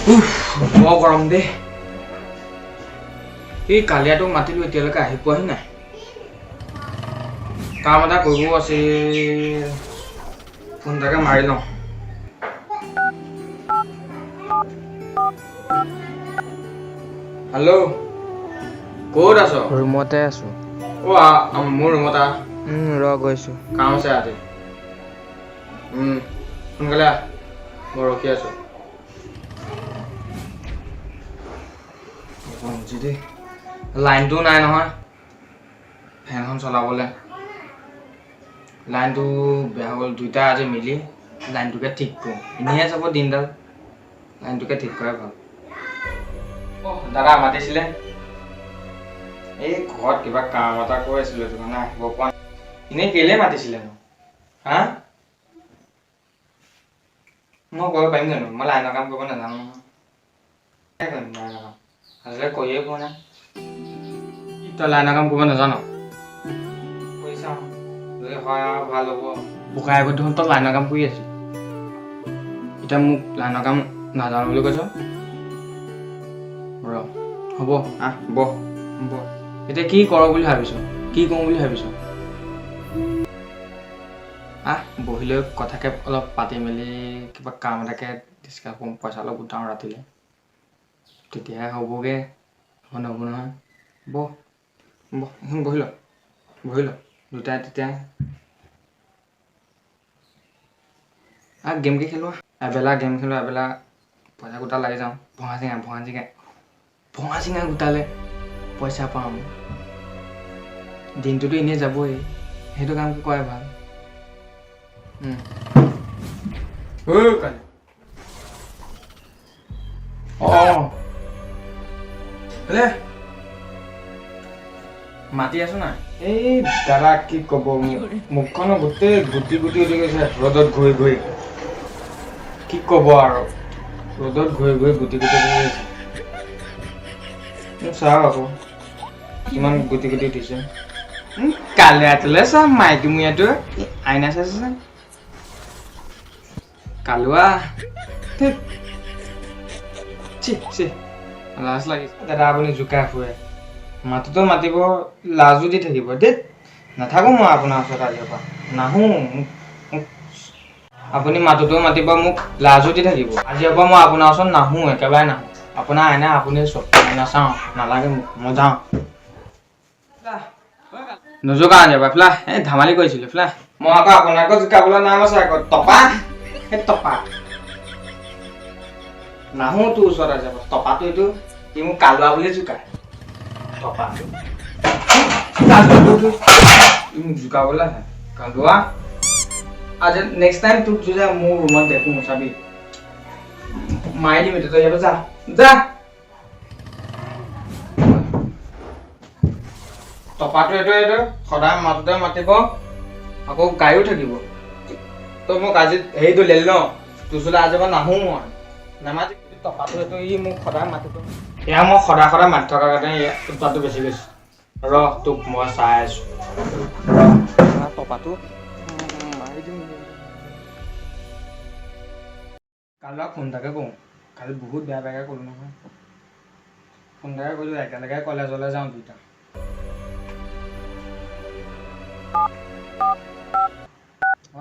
বৰ গৰম দেই। এই কালিয়াটোক মাতিলো এতিয়ালৈকে আহি পোৱাহি নাই। কাম এটা কৰিব আছে, ফোন এটাকে মাৰি লওঁ। হেল্ল', ক'ত আছ? ৰুমতে আছো। মোৰ ৰুমত আহ। ৰ গৈছো। কাম আছে আজি। সোনকালে আহ, মই ৰখি আছো। দেই লাইনটোও নাই নহয় ফেনখন চলাবলে। লাইনটো বেয়া হৈ গ'ল, দুইটা আজি মিলি লাইনটোকে ঠিক কৰোঁ। এনেহে যাব দিনডাল, লাইনটোকে ঠিক কৰাই ভাল। দাদা মাতিছিলে, এই ঘৰত কিবা কাম এটা কৰি আছিলোঁ, সেইটো কাৰণে আহিব পৰা নাই। এনেই কেলে মাতিছিলে ন? হা, মই কৰিব পাৰিম জানো? মই লাইনৰ কাম কৰিব নাজানো নহয়। আজিলৈ কৰিয়ে পোৱা নাই। তই লাইনৰ কাম কৰিব নাজানো? কৰি চাওঁ, যদি হয় আৰু ভাল হ'ব। বোকাই আগত দেখোন তই লাইনৰ কাম কৰি আছিলি, এতিয়া মোক লাইনৰ কাম নাজানো বুলি কৈছ। ৰ হ'ব, আহ বহ বহ। এতিয়া কি কৰ বুলি ভাবিছ? কি কৰোঁ বুলি ভাবিছ? আহ বহি লৈ কথাকে অলপ পাতি মেলি কিবা কাম এটাকে ডিছকাছ কৰোঁ, পইচা অলপ গোটাওঁ ৰাতিলৈ, তেতিয়াহে হ'বগৈ। নহ'ব নহয়। বহ বহ, এইখন বহি ল, বহি ল দুটাই তেতিয়া গেমকে খেলোঁ। এবেলা গেম খেলোঁ, এবেলা পইচা গোটা লাগি যাওঁ। ভঙা চিঙা গোটালে পইচা পাওঁ। দিনটোতো এনেই যাবই, সেইটো কাম কৰাই ভাল। মাতি আছো নাই? এই দাদা কি ক'ব, মুখখনো গোটেই গুটি গুটি উঠি গৈছে ৰ'দত ঘূৰি ঘূৰি। কি ক'ব আৰু, ৰ'দত ঘূৰি ঘূৰি গুটি গুটি উঠি গৈছে। চাওঁ আকৌ কিমান গুটি গুটি উঠিছে। কালিয়াটোলে চা, মাইকী মূৰীয়াটো আইনা চাইছে। কালুৱা লাজ লাগিছে। দাদা আপুনি জোকাই ফুৰে, মাতোতো মাতিব লাজো দি থাকিব। দেই নাথাকো মই আপোনাৰ ওচৰত আজিৰ পৰা, নাহো। আপুনি মাতোতেও মাতিব, মোক লাজো দি থাকিব। আজিৰ পৰা মই আপোনাৰ ওচৰত নাহো, একেবাৰে নাহো। আপোনাৰ আইনা আপুনি চব, নাচাওঁ, নালাগে মোক, মই যাওঁ। নোজোকা আনিবা ফ্লা, এই ধেমালি কৰিছিলো ফ্লা। মই আকৌ আপোনাকো জোকাবলৈ নাম আছে আকৌ, টপা। সেই টপা নাহো তোৰ ওচৰত আজি। টপাটো এইটো সি মোক কালুৱা বুলি জোকায়। টপাটো মোক জোকাবলৈ আহে কালুৱা। আজি নেক্সট টাইম তোক যদি মোৰ ৰুমত দেখো চাবি, মাৰি দিম এতিয়া। তই ইয়াৰ পৰা যা যা। টপাটো এইটো সদায় মাতোতে মাতিব, আকৌ গায়ো থাকিব। তই মোক আজি হেৰিটো লেলি ন, তোৰ ওচৰলৈ আজিৰ পৰা নাহো মই, নামাতি। টপাটো এইটো ই মোক সদায় মাতিব। এয়া মই সদায় সদায় মাতি থকাৰ কাৰণে উৎপাতটো বেছি গৈছে। ৰ তোক মই চাই আছো, টপাটো মাৰি দিম। কালুৱাক ফোন এটাকে কৰোঁ, কালি বহুত বেয়া বেয়াকৈ ক'লোঁ নহয়। ফোন এটাকে কৰিলোঁ, একেলগে কলেজলৈ যাওঁ দুইটা।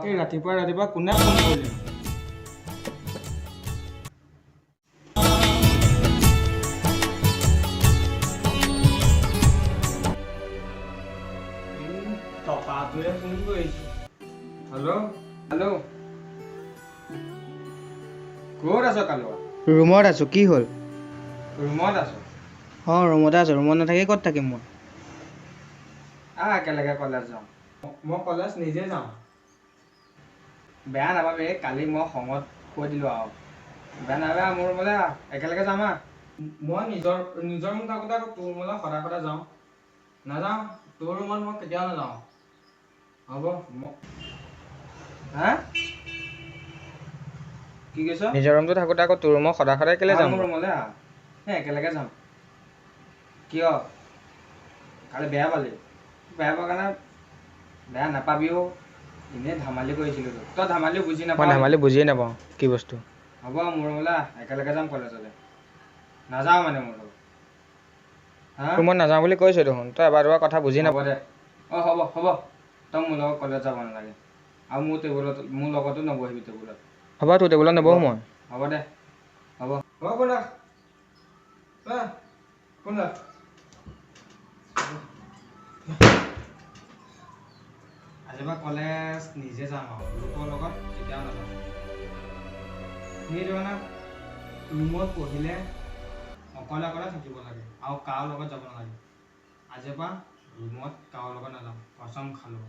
এই ৰাতিপুৱা কোনে ফোন কৰিলে? টপাটোৱে ফোন কৰিছে। হেল্ল' হেল্ল', ক'ত আছ কালুৱা? ৰুমত আছো, কি হ'ল? ৰুমত আছো? অঁ ৰুমতে আছো। ৰুমত নাথাকি ক'ত থাকিম মই? একেলগে কলেজ যাওঁ। মই কলেজ নিজে যাওঁ। বেয়া নাপাবি, কালি মই খঙত কৈ দিলোঁ আৰু। বেয়া নাপাবি, মোৰ ৰুমলৈ আহ, একেলগে যাম আহ। মই নিজৰ মোক থাকোঁতে আকৌ তোৰ ৰুমলৈ সদায় সদায় যাওঁ? নাযাওঁ, তোৰ ৰুমত মই কেতিয়াও নাযাওঁ। হ'ব হা, কি কৈছ? নিজৰ ৰুমটো থাকোঁতে আকৌ তোৰ ৰুমত সদায় সদায় কেলে যাম? মোৰ ৰুমলৈ আহ, একেলগে যাম। কিয় কালি বেয়া পালি? বেয়া পোৱাৰ কাৰণে বেয়া নাপাবিও, এনেই ধেমালি কৰিছিলোঁ। তই ধেমালি বুজি মই নাপাওঁ। ধেমালি বুজিয়ে নাপাওঁ কি বস্তু। হ'ব মোৰ বোলা একেলগে যাম কলেজলৈ নাযাওঁ মানে মোৰ লগত হা তোৰ মই নাযাওঁ বুলি কৈছোঁ দেখোন তই এবাৰ দুবাৰ কথা বুজি হ'ব নাপাওঁ দে হ'ব তই মোৰ লগত কলেজ যাব নালাগে আৰু মোৰ লগতো নবহিবি টেবুলত হ'ব তোৰ টেবুলত নবহো মই হ'ব দে হ'ব কোন ৰাখ কোন ৰাখ আজিৰ পৰা কলেজ নিজে যাম আৰু লোকৰ লগত কেতিয়াও নাযাম সেইটো মানে ৰুমত পঢ়িলে অকলে অকলে থাকিব লাগে আৰু কাৰো লগত যাব নালাগে আজিৰ পৰা ৰুমত কাৰো লগত নাযাম কচম খালোঁ